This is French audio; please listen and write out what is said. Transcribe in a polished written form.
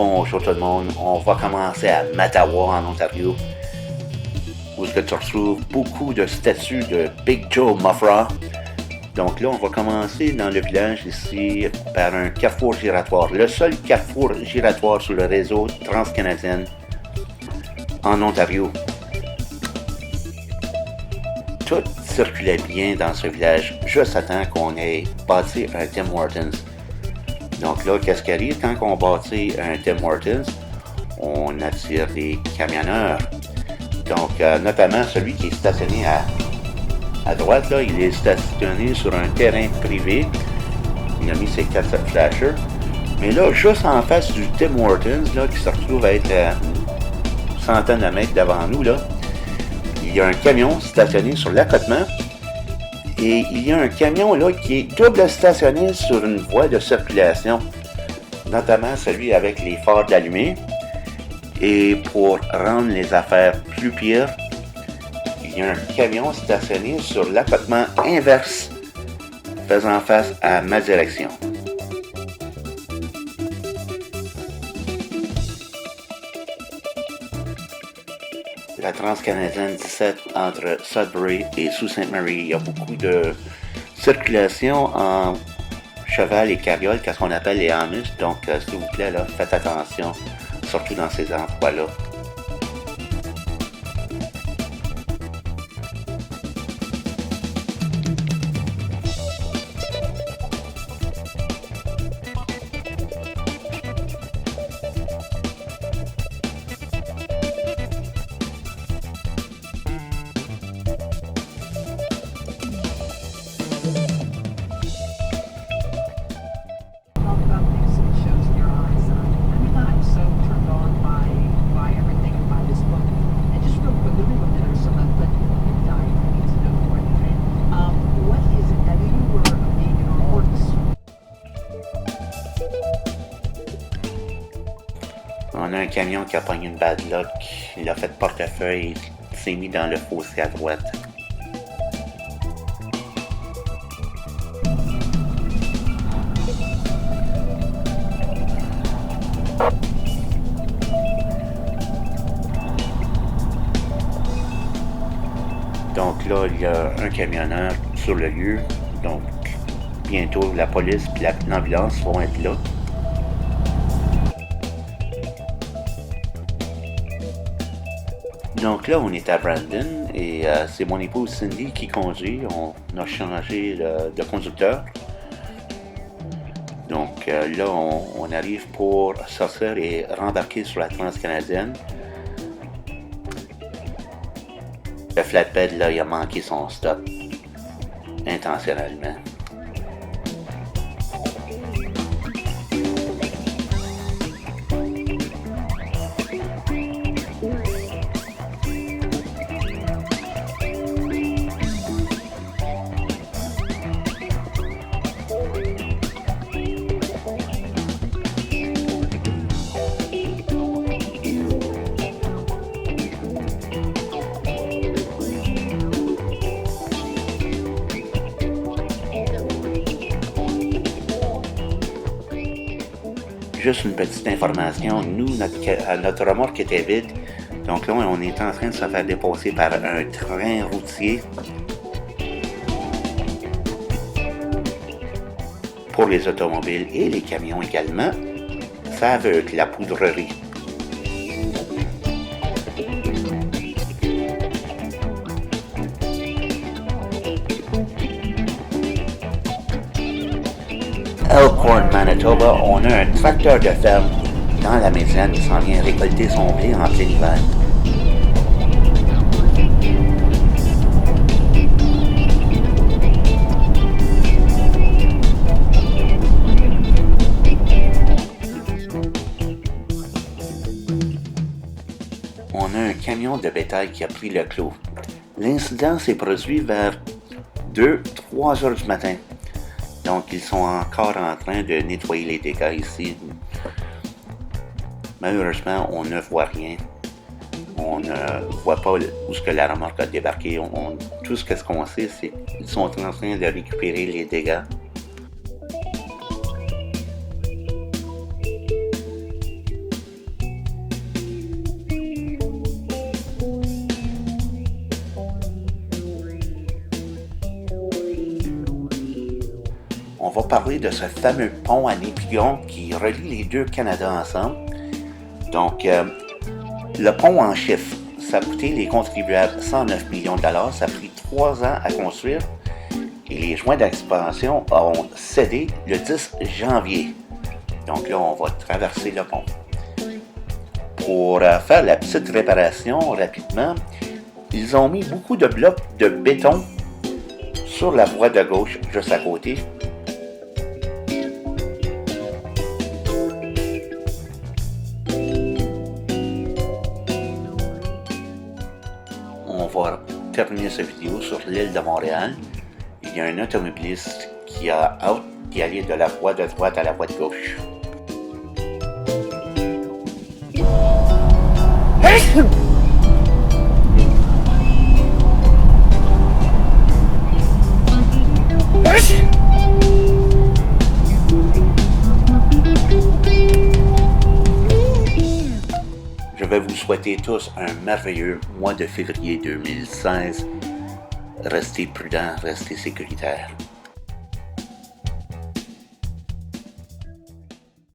bonjour tout le monde. On va commencer à Mattawa, en Ontario, où tu retrouves beaucoup de statues de Big Joe Muffra. Donc là, on va commencer dans le village ici par un carrefour giratoire. Le seul carrefour giratoire sur le réseau transcanadien en Ontario. Tout circulait bien dans ce village, juste à temps qu'on ait bâti un Tim Hortons. Donc là, qu'est-ce qui arrive quand on bâtit un Tim Hortons? On attire des camionneurs. Donc, notamment celui qui est stationné à droite, là, il est stationné sur un terrain privé. Il a mis ses 4 flashers. Mais là, juste en face du Tim Hortons, là, qui se retrouve à être une centaine de mètres devant nous, là, il y a un camion stationné sur l'accotement. Et il y a un camion là qui est double stationné sur une voie de circulation, notamment celui avec les phares allumés. Et pour rendre les affaires plus pires, il y a un camion stationné sur l'accotement inverse, faisant face à ma direction. La transcanadienne 17 entre Sudbury et Sault-Sainte-Marie. Il y a beaucoup de circulation en cheval et carriole, qu'est-ce qu'on appelle les Amish. Donc, s'il vous plaît, là, faites attention, surtout dans ces endroits-là. On a un camion qui a pogné une bad luck, il a fait portefeuille, il s'est mis dans le fossé à droite. Donc là, il y a un camionneur sur le lieu, donc bientôt la police et l'ambulance vont être là. Donc là, on est à Brandon et c'est mon épouse Cindy qui conduit. On a changé de conducteur. Donc là, on arrive pour sortir et rembarquer sur la transcanadienne. Le flatbed, là, il a manqué son stop intentionnellement. Juste une petite information, nous, notre remorque était vide, donc là, on est en train de se faire dépasser par un train routier. Pour les automobiles et les camions également, ça aveugle la poudrerie. Elkhorn, Manitoba, on a un tracteur de ferme dans la médiane qui s'en vient récolter son blé en plein hiver. On a un camion de bétail qui a pris le clos. L'incident s'est produit vers 2-3 heures du matin. Donc, ils sont encore en train de nettoyer les dégâts ici. Malheureusement, on ne voit rien. On ne voit pas où ce que la remorque a débarqué. Tout ce qu'on sait, c'est qu'ils sont en train de récupérer les dégâts. va parler de ce fameux pont à Népigon qui relie les deux Canada ensemble. Donc, le pont en chiffres, ça a coûté les contribuables 109 millions de dollars, ça a pris 3 ans à construire et les joints d'expansion ont cédé le 10 janvier. Donc là, on va traverser le pont. Pour faire la petite réparation rapidement, ils ont mis beaucoup de blocs de béton sur la voie de gauche, juste à côté. On va terminer cette vidéo sur l'île de Montréal. Il y a un automobiliste qui a hâte d'y aller de la voie de droite à la voie de gauche. Je vais vous souhaiter tous un merveilleux mois de février 2016. Restez prudents, restez sécuritaires.